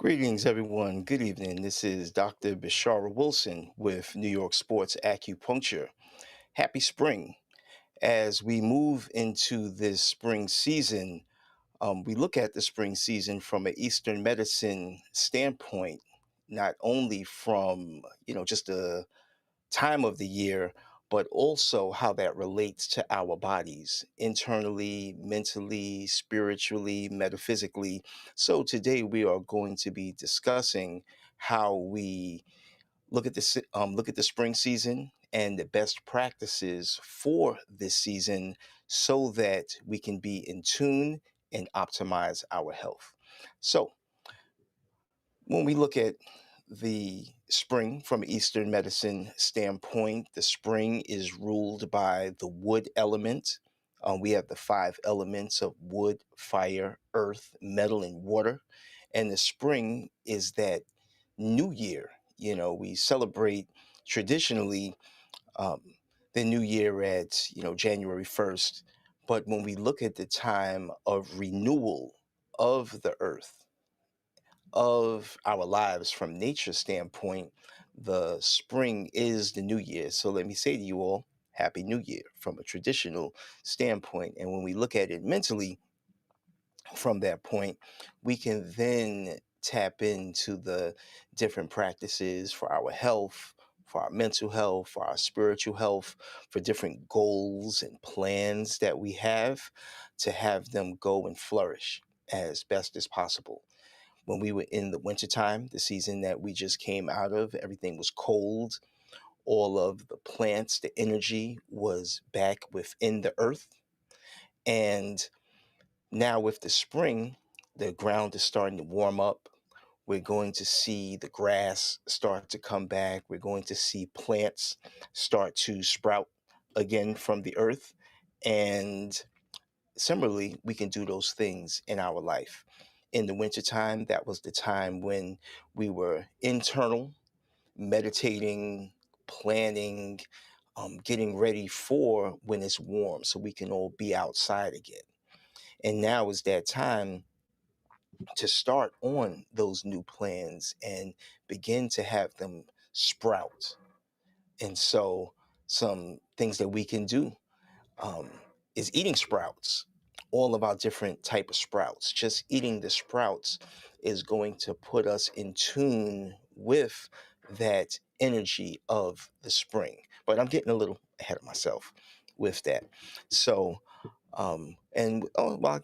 Greetings, everyone. Good evening. This is Dr. Bishara Wilson with New York Sports Acupuncture. Happy spring. As we move into this spring season, we look at the spring season from an Eastern medicine standpoint, not only from, just a time of the year, but also how that relates to our bodies internally, mentally, spiritually, metaphysically. So today we are going to be discussing how we look at the spring season and the best practices for this season so that we can be in tune and optimize our health. So when we look at the spring from Eastern medicine standpoint, the spring is ruled by the wood element. We have the five elements of wood, fire, earth, metal, and water. And the spring is that new year. We celebrate traditionally um, the new year at, January 1st. But when we look at the time of renewal of the earth, of our lives from nature's standpoint, the spring is the new year. So let me say to you all, Happy New Year from a traditional standpoint. And when we look at it mentally from that point, we can then tap into the different practices for our health, for our mental health, for our spiritual health, for different goals and plans that we to have them go and flourish as best as possible. When we were in the wintertime, the season that we just came out of, everything was cold. All of the plants, the energy was back within the earth. And now with the spring, the ground is starting to warm up. We're going to see the grass start to come back. We're going to see plants start to sprout again from the earth. And similarly, we can do those things in our life. In the wintertime, that was the time when we were internal, meditating, planning, getting ready for when it's warm so we can all be outside again. And now is that time to start on those new plans and begin to have them sprout. And so, some things that we can do um, is eating sprouts, all of our different type of sprouts. Just eating the sprouts is going to put us in tune with that energy of the spring. But I'm getting a little ahead of myself with that. So I'll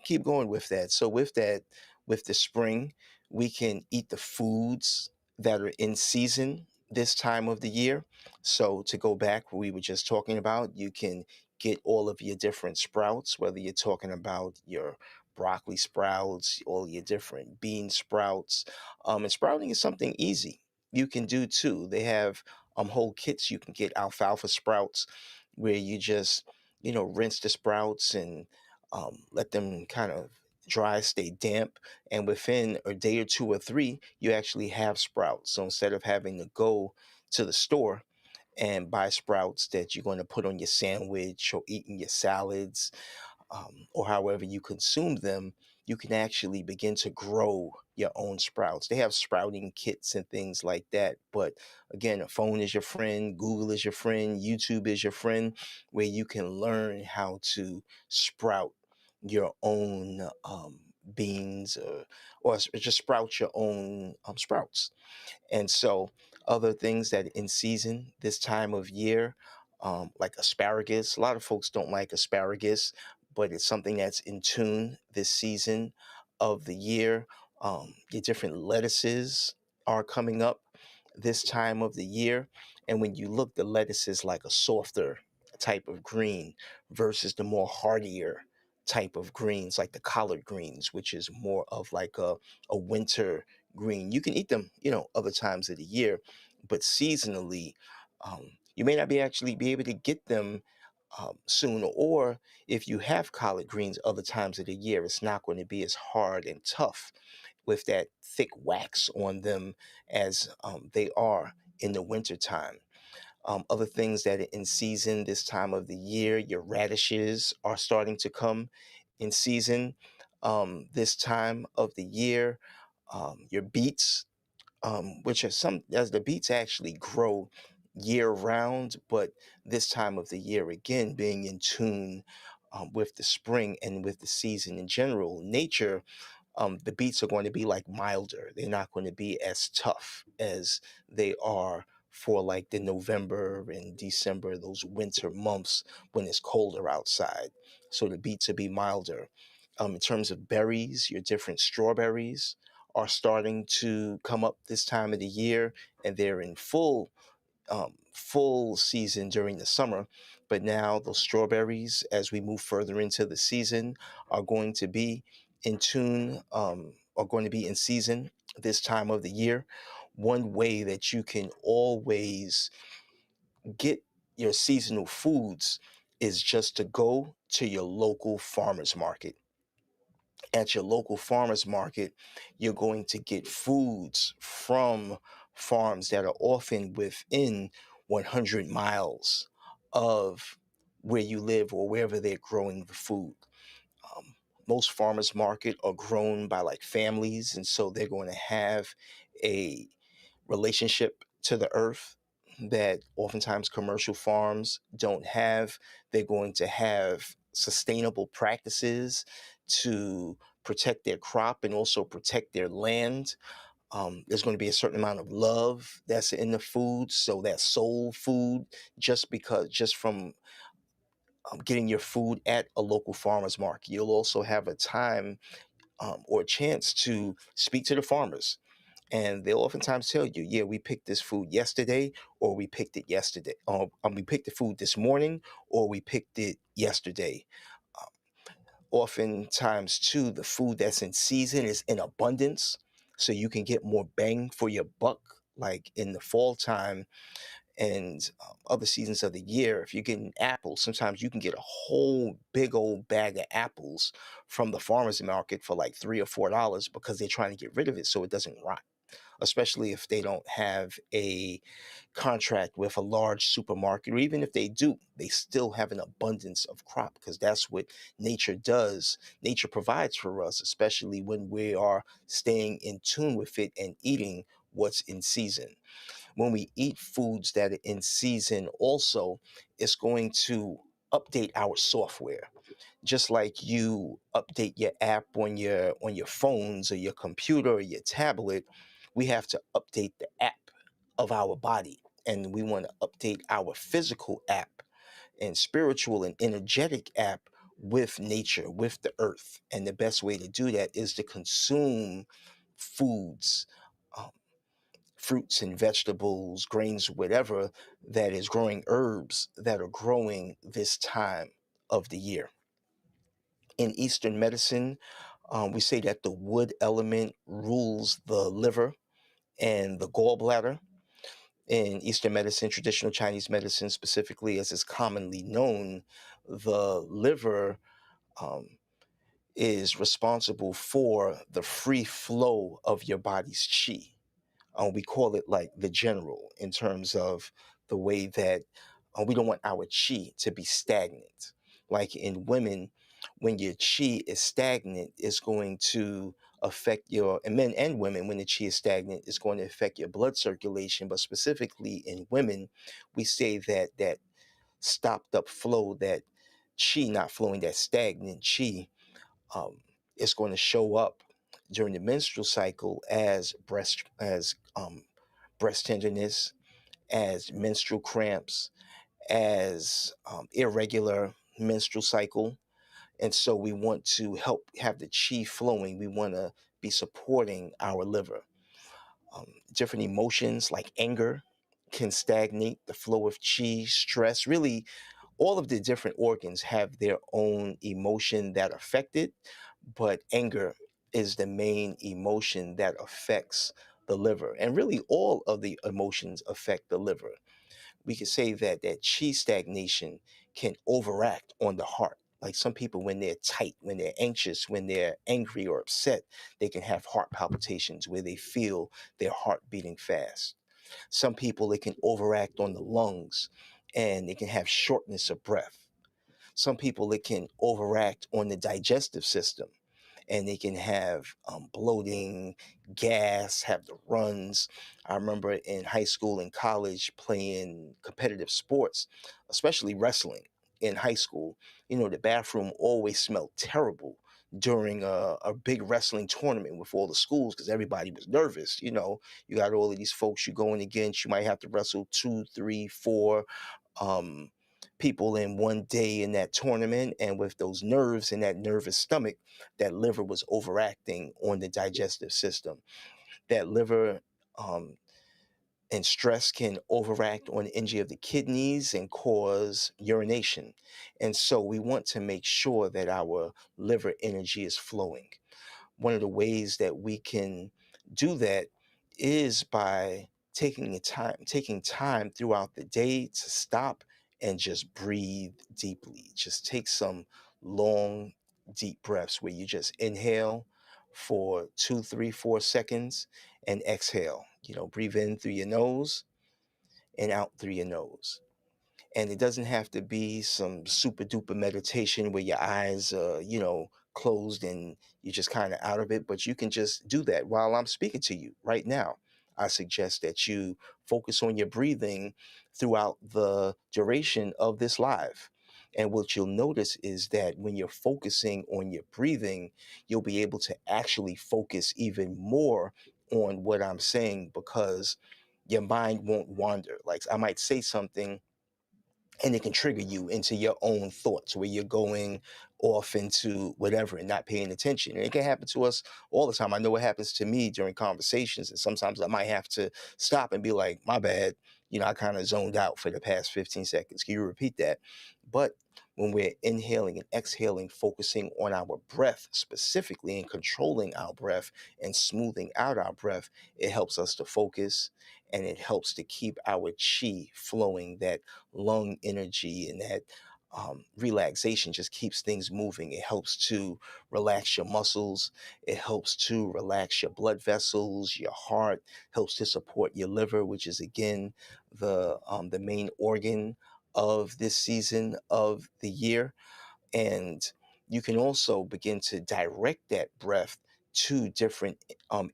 keep going with that. So with that, with the spring, we can eat the foods that are in season this time of the year. So to go back, what we were just talking about, you can get all of your different sprouts, whether you're talking about your broccoli sprouts, all your different bean sprouts. And sprouting is something easy you can do too. They have whole kits you can get alfalfa sprouts where you just rinse the sprouts and let them kind of dry, stay damp, and within a day or two or three, you actually have sprouts. So instead of having to go to the store and buy sprouts that you're going to put on your sandwich or eat in your salads, or however you consume them, you can actually begin to grow your own sprouts. They have sprouting kits and things like that. But again, a phone is your friend, Google is your friend, YouTube is your friend, where you can learn how to sprout your own beans or just sprout your own sprouts. And so, other things that in season this time of year, like asparagus. A lot of folks don't like asparagus, but it's something that's in tune this season of the year. Your different lettuces are coming up this time of the year. And when you look, the lettuce is like a softer type of green versus the more hardier type of greens, like the collard greens, which is more of like a winter green. You can eat them, other times of the year, but seasonally, you may not be actually be able to get them soon. Or if you have collard greens other times of the year, it's not going to be as hard and tough with that thick wax on them as they are in the wintertime. Other things that are in season this time of the year, your radishes are starting to come in season this time of the year. your beets, which are some as the beets actually grow year round, but this time of the year again being in tune with the spring and with the season in general. Nature, the beats are going to be like milder. They're not going to be as tough as they are for like the November and December, those winter months when it's colder outside. So the beets will be milder. In terms of berries, your different strawberries are starting to come up this time of the year, and they're in full season during the summer. But now those strawberries, as we move further into the season, are going to be in tune, are going to be in season this time of the year. One way that you can always get your seasonal foods is just to go to your local farmers market. At your local farmers market, you're going to get foods from farms that are often within 100 miles of where you live or wherever they're growing the food. Um, Most farmers market are grown by like families, and so they're going to have a relationship to the earth that oftentimes commercial farms don't have. They're going to have sustainable practices to protect their crop and also protect their land. There's going to be a certain amount of love that's in the food, so that soul food, just from getting your food at a local farmers market, you'll also have a time or a chance to speak to the farmers, and they'll oftentimes tell you, yeah, we picked this food yesterday, or we picked it yesterday, or we picked the food this morning, or we picked it yesterday. Um, Oftentimes, too, the food that's in season is in abundance, so you can get more bang for your buck. Like in the fall time and other seasons of the year, if you're getting apples, sometimes you can get a whole big old bag of apples from the farmers market for like $3 or $4 because they're trying to get rid of it so it doesn't rot, especially if they don't have a contract with a large supermarket, or even if they do, they still have an abundance of crop because that's what nature does. Nature provides for us, especially when we are staying in tune with it and eating what's in season. When we eat foods that are in season, also, it's going to update our software, just like you update your app on your phones or your computer or your tablet. We have to update the app of our body, and we want to update our physical app and spiritual and energetic app with nature, with the earth. And the best way to do that is to consume foods, um, fruits and vegetables, grains, whatever that is growing, herbs that are growing this time of the year. In Eastern medicine, we say that the wood element rules the liver and the gallbladder. In Eastern medicine, traditional Chinese medicine specifically, as is commonly known, the liver um, is responsible for the free flow of your body's qi. We call it like the general in terms of the way that we don't want our chi to be stagnant. Like in women, when your chi is stagnant, it's going to affect your, and men and women, when the chi is stagnant, it's going to affect your blood circulation. But specifically in women, we say that that stopped up flow, that chi not flowing, that stagnant chi, um, is going to show up during the menstrual cycle as breast tenderness, as menstrual cramps, as irregular menstrual cycle. And so we want to help have the chi flowing. We want to be supporting our liver. Different emotions like anger can stagnate the flow of chi, stress. Really, all of the different organs have their own emotion that affect it, but anger is the main emotion that affects the liver. And really, all of the emotions affect the liver. We could say that that chi stagnation can overact on the heart. Like some people, when they're tight, when they're anxious, when they're angry or upset, they can have heart palpitations where they feel their heart beating fast. Some people, it can overact on the lungs and they can have shortness of breath. Some people, it can overact on the digestive system, and they can have bloating, gas, have the runs. I remember in high school and college playing competitive sports, especially wrestling in high school. The bathroom always smelled terrible during a big wrestling tournament with all the schools because everybody was nervous. You got all of these folks you're going against. You might have to wrestle two, three, four um, people in one day in that tournament. And with those nerves and that nervous stomach, that liver was overacting on the digestive system. That liver um, and stress can overact on the energy of the kidneys and cause urination. And so we want to make sure that our liver energy is flowing. One of the ways that we can do that is by taking time throughout the day to stop and just breathe deeply. Just take some long, deep breaths where you just inhale for 2, 3, 4 seconds and exhale. Breathe in through your nose and out through your nose. And it doesn't have to be some super duper meditation where your eyes closed and you're just kind of out of it, but you can just do that while I'm speaking to you right now. I suggest that you focus on your breathing throughout the duration of this live. And what you'll notice is that when you're focusing on your breathing, you'll be able to actually focus even more on what I'm saying because your mind won't wander. Like I might say something and it can trigger you into your own thoughts where you're going off into whatever and not paying attention. And it can happen to us all the time. I know it happens to me during conversations, and sometimes I might have to stop and be like, my bad. I kind of zoned out for the past 15 seconds. Can you repeat that? But when we're inhaling and exhaling, focusing on our breath specifically and controlling our breath and smoothing out our breath, it helps us to focus and it helps to keep our chi flowing, that lung energy and that relaxation just keeps things moving. It helps to relax your muscles. It helps to relax your blood vessels, your heart, helps to support your liver, which is again the main organ of this season of the year. And you can also begin to direct that breath to different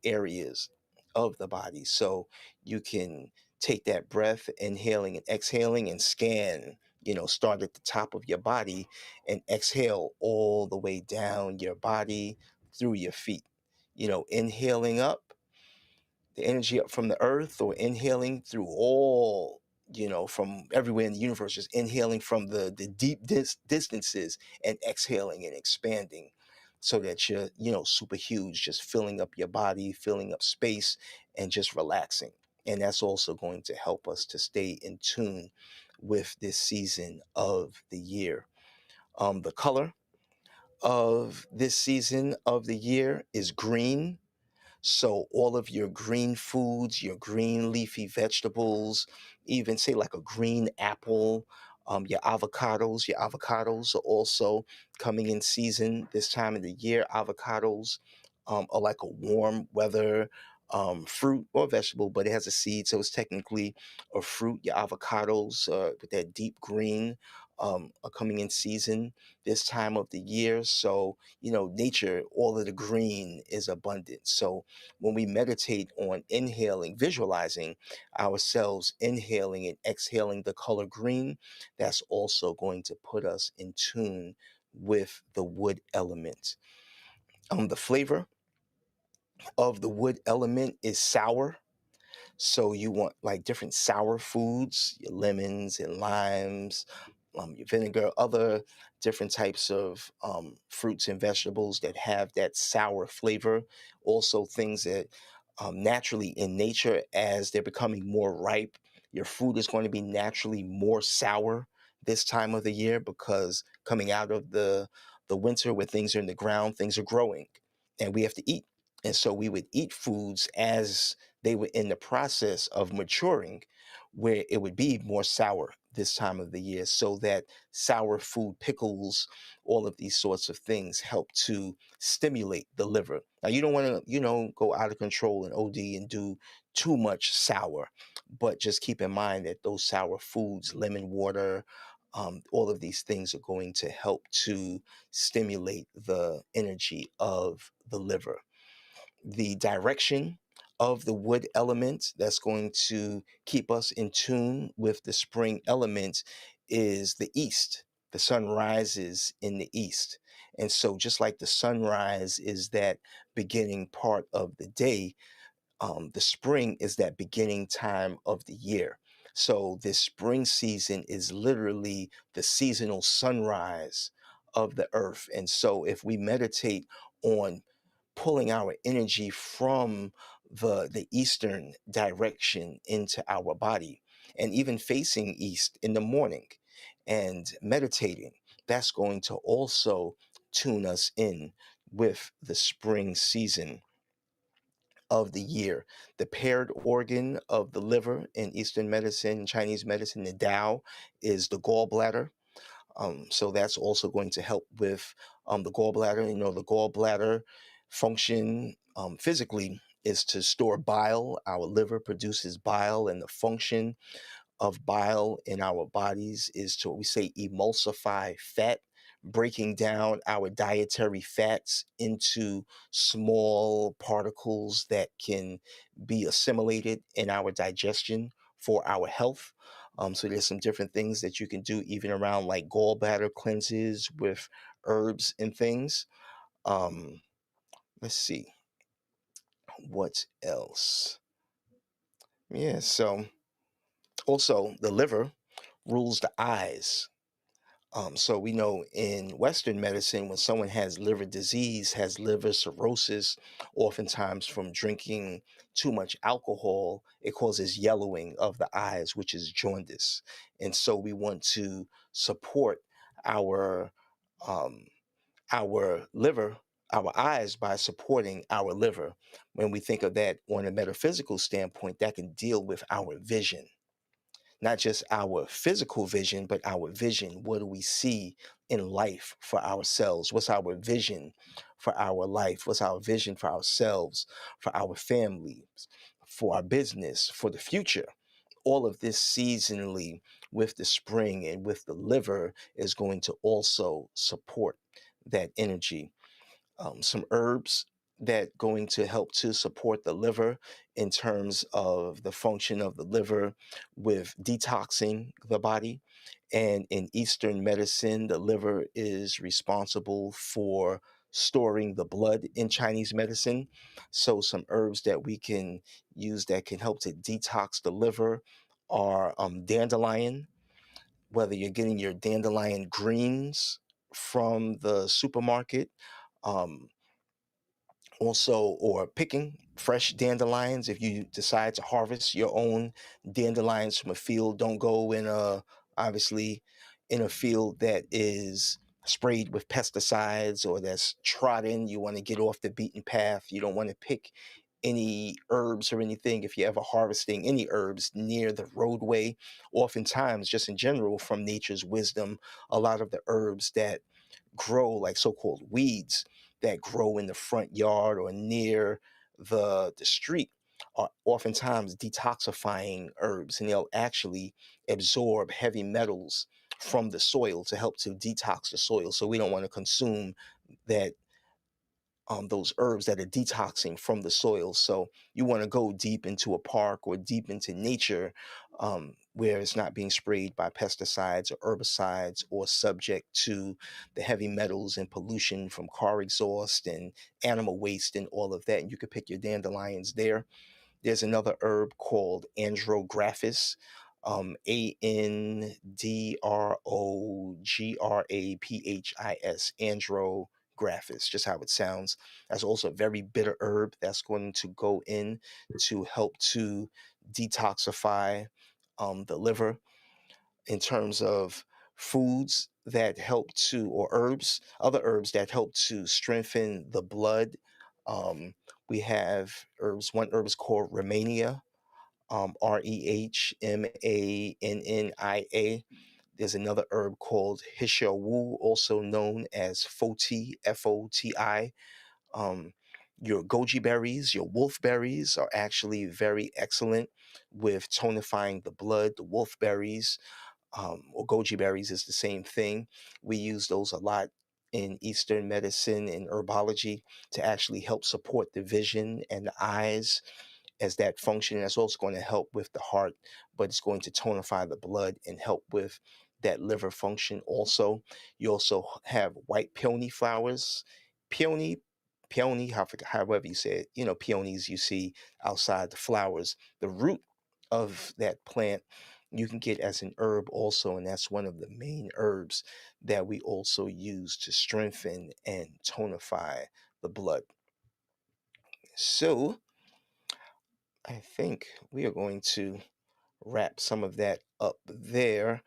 areas of the body. So you can take that breath, inhaling and exhaling, and scan, start at the top of your body and exhale all the way down your body through your feet. Inhaling up the energy up from the earth, or inhaling through all, from everywhere in the universe, just inhaling from the deep distances and exhaling and expanding so that you're, super huge, just filling up your body, filling up space, and just relaxing. And that's also going to help us to stay in tune with this season of the year. The color of this season of the year is green, so all of your green foods, your green leafy vegetables, even say like a green apple, your avocados are also coming in season this time of the year. Avocados are like a warm weather fruit or vegetable, but it has a seed, so it's technically a fruit. Your avocados with that deep green are coming in season this time of the year. So, nature, all of the green is abundant. So when we meditate on inhaling, visualizing ourselves inhaling and exhaling the color green, that's also going to put us in tune with the wood element. The flavor of the wood element is sour. So you want like different sour foods, your lemons and limes, your vinegar, other different types of fruits and vegetables that have that sour flavor. Also, things that naturally in nature, as they're becoming more ripe, your fruit is going to be naturally more sour this time of the year because coming out of the winter where things are in the ground, things are growing, and we have to eat. And so we would eat foods as they were in the process of maturing, where it would be more sour this time of the year. So that sour food, pickles, all of these sorts of things help to stimulate the liver. Now, you don't want to, go out of control and OD and do too much sour, but just keep in mind that those sour foods, lemon water, all of these things are going to help to stimulate the energy of the liver. The direction of the wood element that's going to keep us in tune with the spring element is the east. The sun rises in the east. And so, just like the sunrise is that beginning part of the day, the spring is that beginning time of the year. So this spring season is literally the seasonal sunrise of the earth. And so if we meditate on pulling our energy from the eastern direction into our body, and even facing east in the morning and meditating, that's going to also tune us in with the spring season of the year. The paired organ of the liver in Eastern medicine, Chinese medicine, the Tao, is the gallbladder. So that's also going to help with the gallbladder. You know, the gallbladder function physically is to store bile. Our liver produces bile, and the function of bile in our bodies is to what we say emulsify fat, breaking down our dietary fats into small particles that can be assimilated in our digestion for our health. So there's some different things that you can do even around like gallbladder cleanses with herbs and things. Um, let's see what else. Yeah, so also the liver rules the eyes. So we know in Western medicine, when someone has liver disease, has liver cirrhosis, oftentimes from drinking too much alcohol, it causes yellowing of the eyes, which is jaundice. And so we want to support our um, our liver, our eyes by supporting our liver. When we think of that on a metaphysical standpoint, that can deal with our vision, not just our physical vision, but our vision. What do we see in life for ourselves? What's our vision for our life? What's our vision for ourselves, for our families, for our business, for the future? All of this seasonally with the spring and with the liver is going to also support that energy. Some herbs that going to help to support the liver in terms of the function of the liver with detoxing the body. And in Eastern medicine, the liver is responsible for storing the blood in Chinese medicine. So some herbs that we can use that can help to detox the liver are dandelion, whether you're getting your dandelion greens from the supermarket, um, also, or picking fresh dandelions. If you decide to harvest your own dandelions from a field, don't go in a, obviously, in a field that is sprayed with pesticides or that's trodden. You want to get off the beaten path. You don't want to pick any herbs or anything if you're ever harvesting any herbs near the roadway. Oftentimes, just in general, from nature's wisdom, a lot of the herbs that grow, like so-called weeds that grow in the front yard or near the street, are oftentimes detoxifying herbs, and they'll actually absorb heavy metals from the soil to help to detox the soil. So we don't want to consume that, those herbs that are detoxing from the soil. So you want to go deep into a park or deep into nature, where it's not being sprayed by pesticides or herbicides or subject to the heavy metals and pollution from car exhaust and animal waste and all of that. And you could pick your dandelions there. There's another herb called andrographis, Andrographis, andrographis, just how it sounds. That's also a very bitter herb that's going to go in to help to detoxify the liver. In terms of foods that help to, or herbs, other herbs that help to strengthen the blood. Um, we have herbs. One herb is called Romania, Rehmannia. There's another herb called Hishawu, also known as Foti, Foti. Um, your goji berries, your wolf berries are actually very excellent with tonifying the blood. The wolf berries or goji berries is the same thing. We use those a lot in Eastern medicine and herbology to actually help support the vision and the eyes as that function. That's also going to help with the heart, but it's going to tonify the blood and help with that liver function also. You also have white peony flowers. Peony, peony, however you say it, peonies you see outside the flowers. The root of that plant you can get as an herb also, and that's one of the main herbs that we also use to strengthen and tonify the blood. So, I think we are going to wrap some of that up there.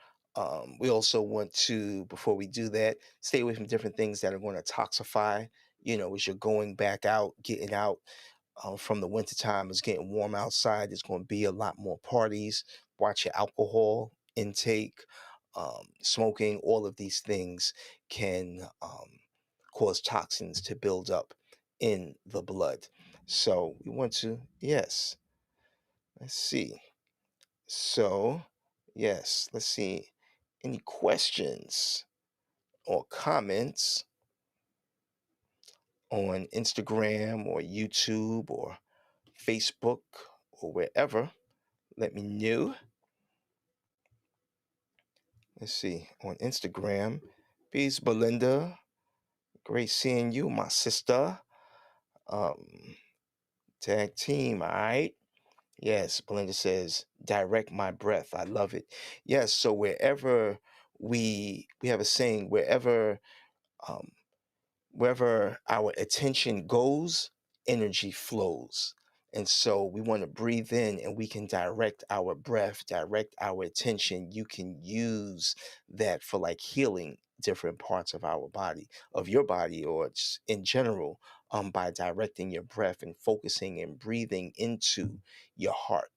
We also want to, before we do that, stay away from different things that are going to toxify. As you're going back out, getting out from the wintertime, it's getting warm outside. There's going to be a lot more parties. Watch your alcohol intake, smoking. All of these things can cause toxins to build up in the blood. So we want to, yes, let's see. So, yes, let's see. Any questions or comments on Instagram or YouTube or Facebook or wherever? Let me know. Let's see. On Instagram, peace, Belinda. Great seeing you, my sister. Um, Tag team, all right? Yes, Belinda says, direct my breath. I love it. Yes, so wherever we have a saying, um, wherever our attention goes, energy flows. And so we want to breathe in and we can direct our breath, direct our attention. You can use that for like healing different parts of our body, of your body, or just in general, by directing your breath and focusing and breathing into your heart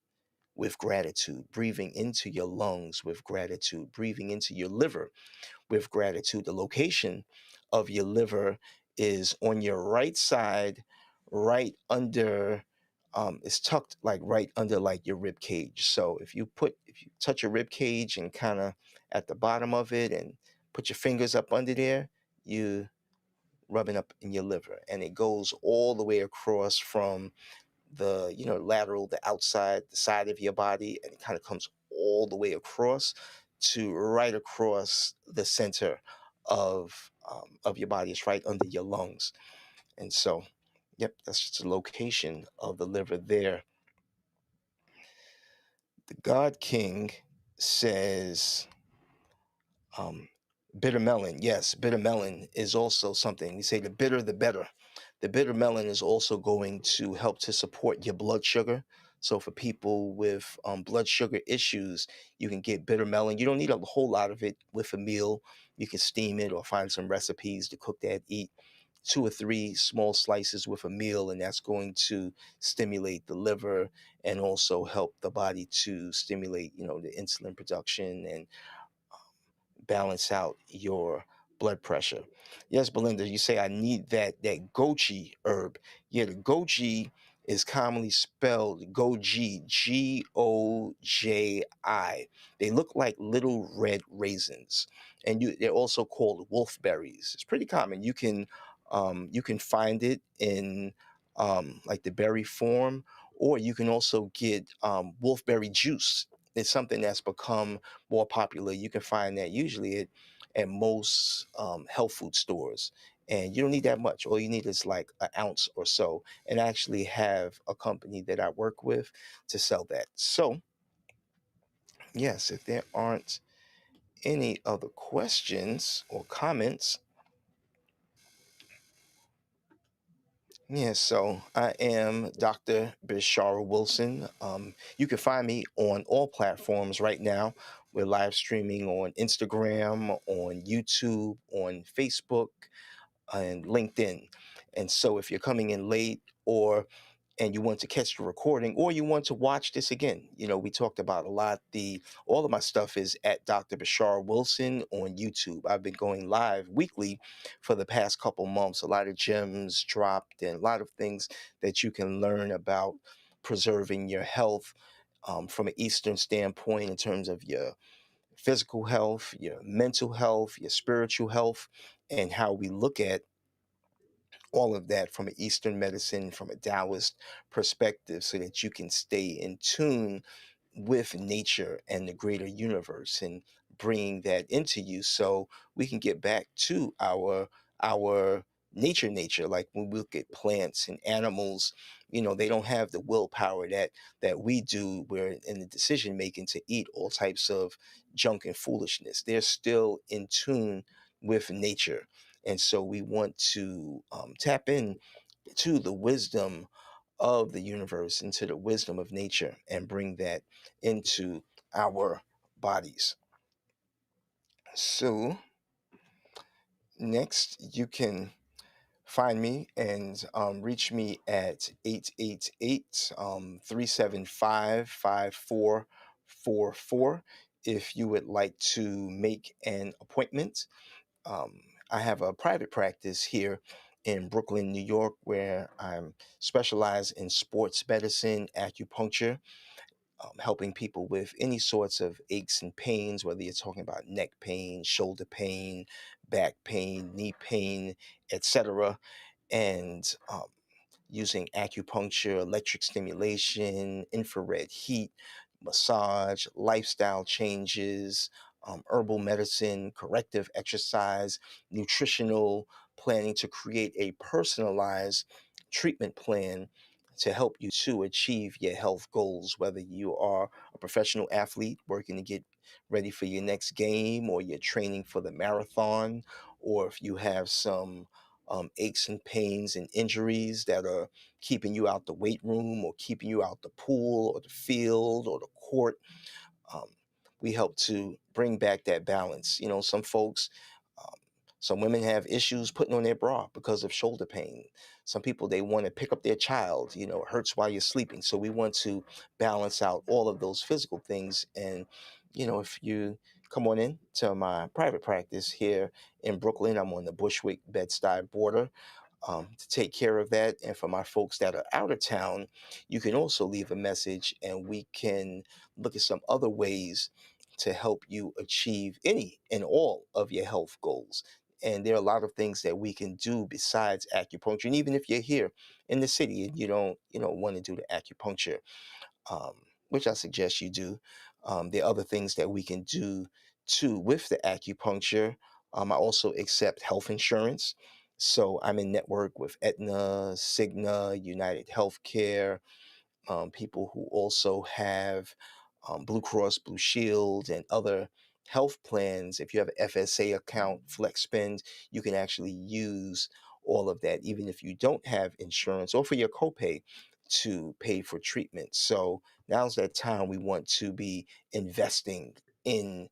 with gratitude, breathing into your lungs with gratitude, breathing into your liver with gratitude. The location of your liver is on your right side, right under. It's tucked like right under like your rib cage. So if you touch your rib cage and kind of at the bottom of it and put your fingers up under there, you rubbing up in your liver, and it goes all the way across from the lateral, the outside, the side of your body, and it kind of comes all the way across to right across the center of your body. It's right under your lungs, and so, yep, that's just the location of the liver there. The God King says Um, bitter melon, yes, bitter melon is also something. We say the bitter, the better. The bitter melon is also going to help to support your blood sugar. So for people with blood sugar issues, you can get bitter melon. You don't need a whole lot of it with a meal. You can steam it or find some recipes to cook that. Eat 2 or 3 small slices with a meal, and that's going to stimulate the liver and also help the body to stimulate, the insulin production and balance out your blood pressure. Yes, Belinda, you say I need that goji herb. Yeah, the goji is commonly spelled goji, Goji. They look like little red raisins, and they're also called wolfberries. It's pretty common. You can find it in like the berry form, or you can also get wolfberry juice. It's something that's become more popular. You can find that usually at most health food stores. And you don't need that much. All you need is like an ounce or so. And I actually have a company that I work with to sell that. So, yes, if there aren't any other questions or comments, yeah, so I am Dr. Bishara Wilson. You can find me on all platforms right now. We're live streaming on Instagram, on YouTube, on Facebook, and LinkedIn. And so if you're coming in late or and you want to catch the recording or you want to watch this again, we talked about a lot. The All of my stuff is at Dr. Bashar Wilson on YouTube. I've been going live weekly for the past couple months. A lot of gems dropped and a lot of things that you can learn about preserving your health from an Eastern standpoint in terms of your physical health, your mental health, your spiritual health, and how we look at all of that from an Eastern medicine, from a Taoist perspective, so that you can stay in tune with nature and the greater universe and bringing that into you so we can get back to our nature like when we look at plants and animals, they don't have the willpower that we do, where in the decision making to eat all types of junk and foolishness. They're still in tune with nature, and so we want to tap in to the wisdom of the universe, into the wisdom of nature, and bring that into our bodies. So, next, you can find me and reach me at 888 375 5444 if you would like to make an appointment. Um, I have a private practice here in Brooklyn, New York, where I'm specialized in sports medicine, acupuncture, helping people with any sorts of aches and pains, whether you're talking about neck pain, shoulder pain, back pain, knee pain, etc. And using acupuncture, electric stimulation, infrared heat, massage, lifestyle changes, herbal medicine, corrective exercise, nutritional planning to create a personalized treatment plan to help you to achieve your health goals, whether you are a professional athlete working to get ready for your next game, or you're training for the marathon, or if you have some aches and pains and injuries that are keeping you out the weight room, or keeping you out the pool or the field or the court. Um, we help to bring back that balance. Some folks, um, some women have issues putting on their bra because of shoulder pain. Some people, they want to pick up their child, it hurts while you're sleeping. So we want to balance out all of those physical things. And, if you come on in to my private practice here in Brooklyn, I'm on the Bushwick Bed-Stuy border, to take care of that. And for my folks that are out of town, you can also leave a message and we can look at some other ways to help you achieve any and all of your health goals. And there are a lot of things that we can do besides acupuncture. And even if you're here in the city and you don't want to do the acupuncture, um, which I suggest you do. There are other things that we can do too with the acupuncture. I also accept health insurance. So I'm in network with Aetna, Cigna, United Healthcare, people who also have Blue Cross Blue Shield and other health plans. If you have an FSA account, FlexSpend, you can actually use all of that, even if you don't have insurance, or for your copay to pay for treatment. So now's that time we want to be investing in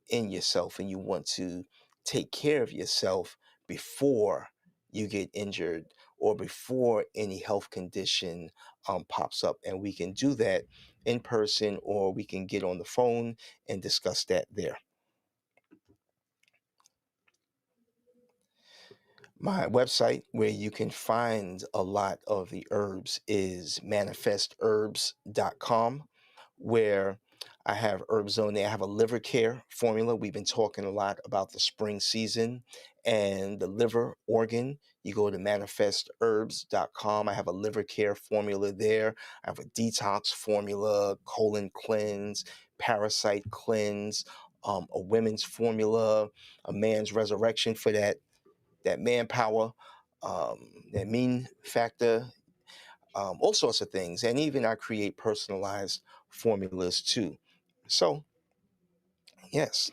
in yourself, and you want to take care of yourself before you get injured, or before any health condition pops up. And we can do that in person, or we can get on the phone and discuss that there. My website, where you can find a lot of the herbs, is manifestherbs.com, where I have herbs on there. I have a liver care formula. We've been talking a lot about the spring season and the liver organ. You go to manifestherbs.com. I have a liver care formula there. I have a detox formula, colon cleanse, parasite cleanse, a women's formula, a man's resurrection for that manpower, that mean factor, all sorts of things. And even I create personalized formulas too. So, yes,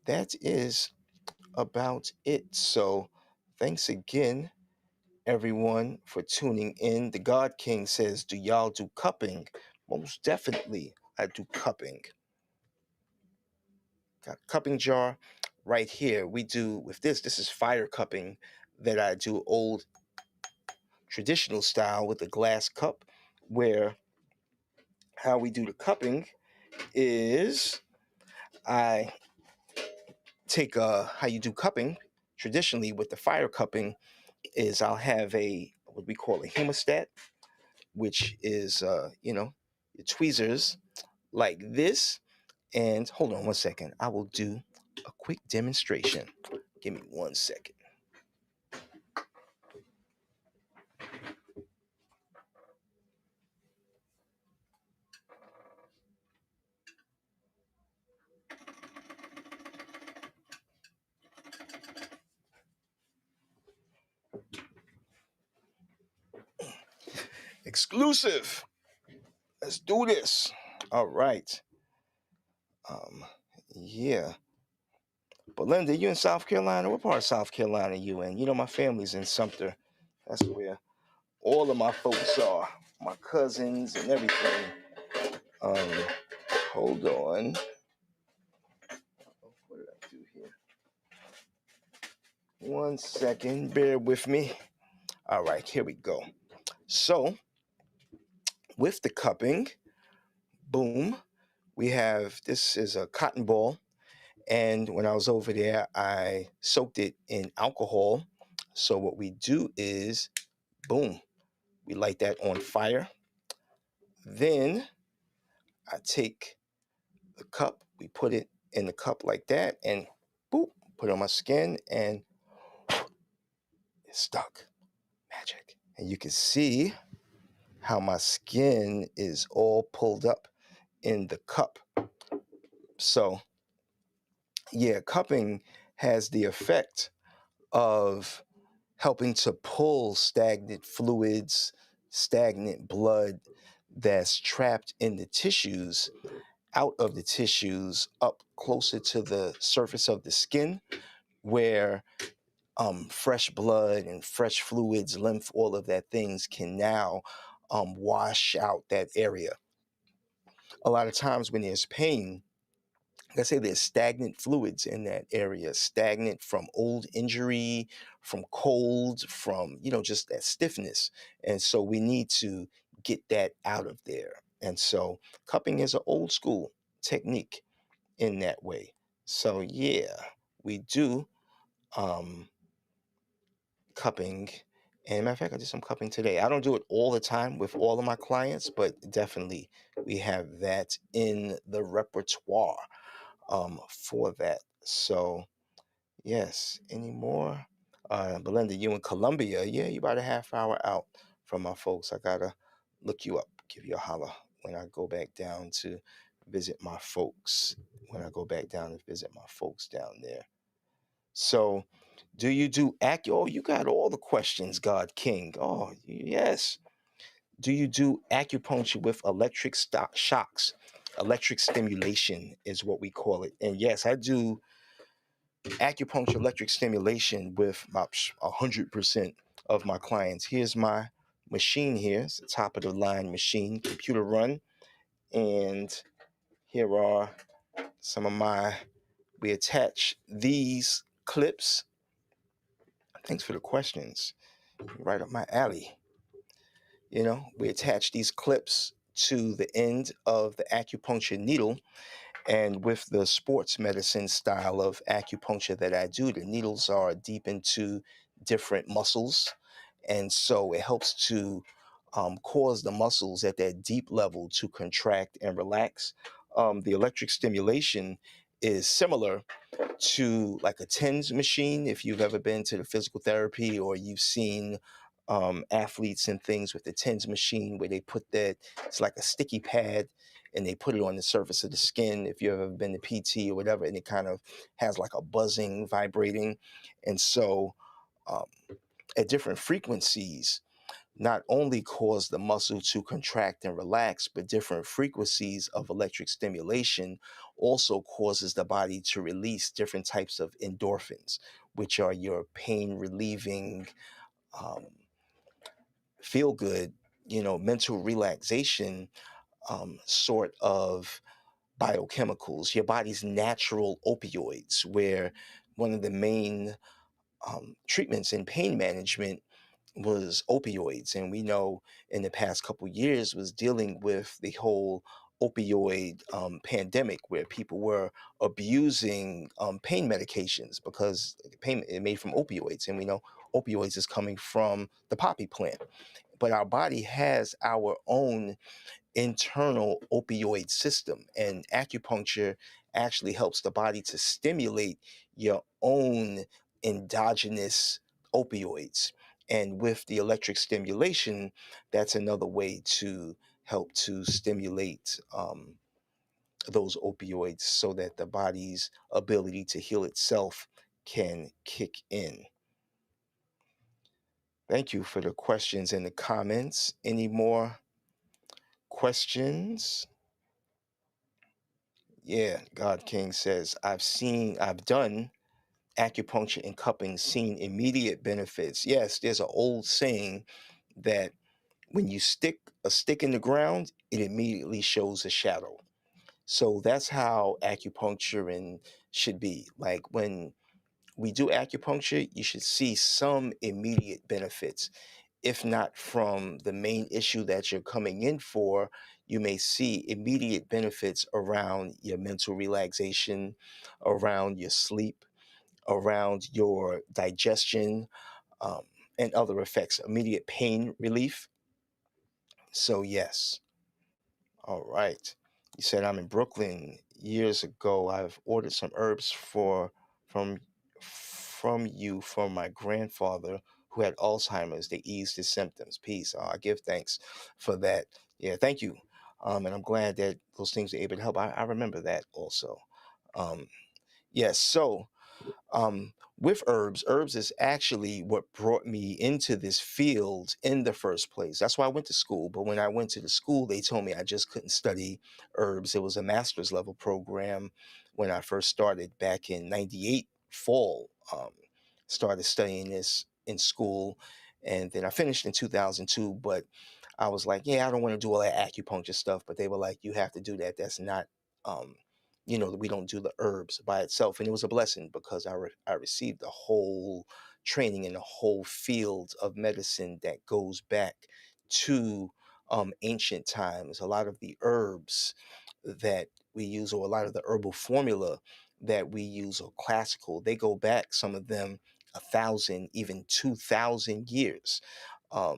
that is about it. So, thanks again, everyone, for tuning in. The God King says, do y'all do cupping? Most definitely, I do cupping. Got a cupping jar right here. We do with this is fire cupping that I do old traditional style with a glass cup, where how we do the cupping is I take how you do cupping traditionally with the fire cupping is I'll have a what we call a hemostat, which is your tweezers like this, And hold on one second. I will do a quick demonstration. Give me 1 second. Exclusive. Let's do this. All right. Um, yeah. Belinda, you in South Carolina? What part of South Carolina you in? You know, my family's in Sumter. That's where all of my folks are. My cousins and everything. Um, hold on. What did I do here? 1 second. Bear with me. All right, here we go. So, with the cupping, boom, we have this is a cotton ball. And when I was over there, I soaked it in alcohol. So, what we do is, boom, we light that on fire. Then I take the cup, we put it in the cup like that, and boop, put it on my skin, and it's stuck. Magic. And you can see how my skin is all pulled up in the cup. So, yeah, cupping has the effect of helping to pull stagnant fluids, stagnant blood that's trapped in the tissues out of the tissues up closer to the surface of the skin where fresh blood and fresh fluids, lymph, all of that things can now wash out that area. A lot of times when there's pain, like I say, there's stagnant fluids in that area, stagnant from old injury, from cold, from, just that stiffness. And so we need to get that out of there. And so cupping is an old school technique in that way. So yeah, we do um, cupping. And matter of fact, I did some cupping today. I don't do it all the time with all of my clients, but definitely we have that in the repertoire for that. So yes, any more? Belinda, you in Columbia? Yeah, you about a half hour out from my folks. I gotta look you up, give you a holler when I go back down to visit my folks. When I go back down to visit my folks down there. So, do you do Oh, you got all the questions, God King. Oh, yes. Do you do acupuncture with electric shocks? Electric stimulation is what we call it. And yes, I do acupuncture electric stimulation with about 100% of my clients. Here's my machine here. It's a top of the line machine, computer run. And here are some of we attach these clips. Thanks for the questions. Right up my alley. We attach these clips to the end of the acupuncture needle. And with the sports medicine style of acupuncture that I do, the needles are deep into different muscles. And so it helps to cause the muscles at that deep level to contract and relax. The electric stimulation is similar to like a TENS machine. If you've ever been to the physical therapy or you've seen athletes and things with the TENS machine where they put it's like a sticky pad and they put it on the surface of the skin. If you've ever been to PT or whatever, and it kind of has like a buzzing, vibrating. And so um, at different frequencies, not only cause the muscle to contract and relax, but different frequencies of electric stimulation also causes the body to release different types of endorphins, which are your pain relieving, um, feel good, mental relaxation sort of biochemicals, your body's natural opioids, where one of the main treatments in pain management was opioids. And we know in the past couple years was dealing with the whole opioid pandemic where people were abusing pain medications because pain is made from opioids. And we know opioids is coming from the poppy plant. But our body has our own internal opioid system, and acupuncture actually helps the body to stimulate your own endogenous opioids. And with the electric stimulation, that's another way to help to stimulate those opioids so that the body's ability to heal itself can kick in. Thank you for the questions and the comments. Any more questions? Yeah, God King says, I've done acupuncture and cupping, seen immediate benefits. Yes, there's an old saying that when you stick a stick in the ground, it immediately shows a shadow. So that's how acupuncture and should be. Like when we do acupuncture, you should see some immediate benefits. If not from the main issue that you're coming in for, you may see immediate benefits around your mental relaxation, around your sleep, around your digestion, um, and other effects, immediate pain relief. So, yes. All right. You said I'm in Brooklyn. Years ago, I've ordered some herbs from from you from my grandfather who had Alzheimer's. They eased his symptoms. Peace. I give thanks for that. Yeah, thank you. And I'm glad that those things were able to help. I remember that also. Um, yes. So with herbs is actually what brought me into this field in the first place. That's why I went to school. But when I went to the school, they told me I just couldn't study herbs. It was a master's level program when I first started back in '98 fall. Started studying this in school. And then I finished in 2002. But I was like, yeah, I don't want to do all that acupuncture stuff. But they were like, you have to do that. That's not. Um, we don't do the herbs by itself. And it was a blessing because I received a whole training in a whole field of medicine that goes back to ancient times. A lot of the herbs that we use, or a lot of the herbal formula that we use, are classical. They go back, some of them, 1,000, even 2,000 years. A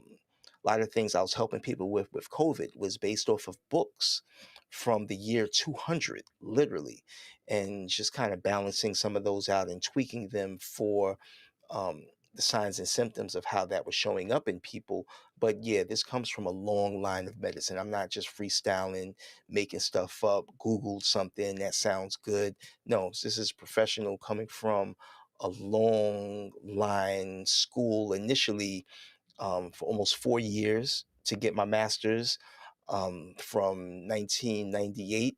lot of things I was helping people with COVID was based off of books from the year 200, literally, and just kind of balancing some of those out and tweaking them for um, the signs and symptoms of how that was showing up in people. But yeah, this comes from a long line of medicine. I'm not just freestyling, making stuff up, Googled something that sounds good. No, this is professional coming from a long line school initially for almost 4 years to get my master's from 1998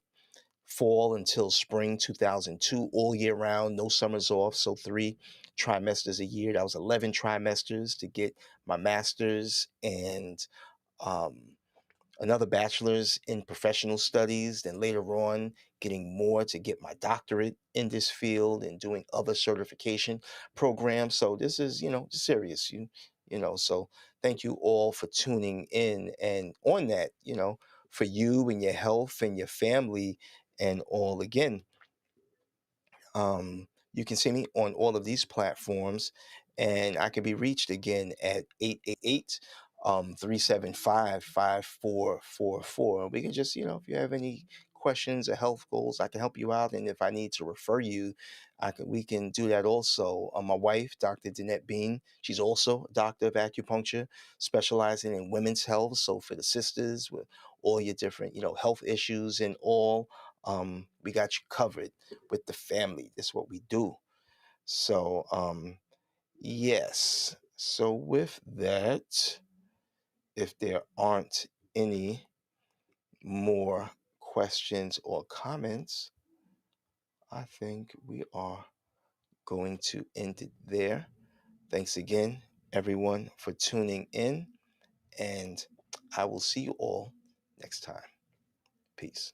fall until spring 2002, all year round, no summers off. So 3 trimesters a year. That was 11 trimesters to get my master's, and um, another bachelor's in professional studies, then later on getting more to get my doctorate in this field and doing other certification programs. So this is, serious. So thank you all for tuning in, and on that, for you and your health and your family and all. Again, you can see me on all of these platforms, and I can be reached again at 888 375 5444. We can just, if you have any questions or health goals, I can help you out. And if I need to refer you, we can do that also. My wife, Dr. Danette Bean, she's also a doctor of acupuncture, specializing in women's health. So for the sisters with all your different, health issues and all, we got you covered with the family. That's what we do. So, yes. So, with that, if there aren't any more questions or comments, I think we are going to end it there. Thanks again, everyone, for tuning in, and I will see you all next time. Peace.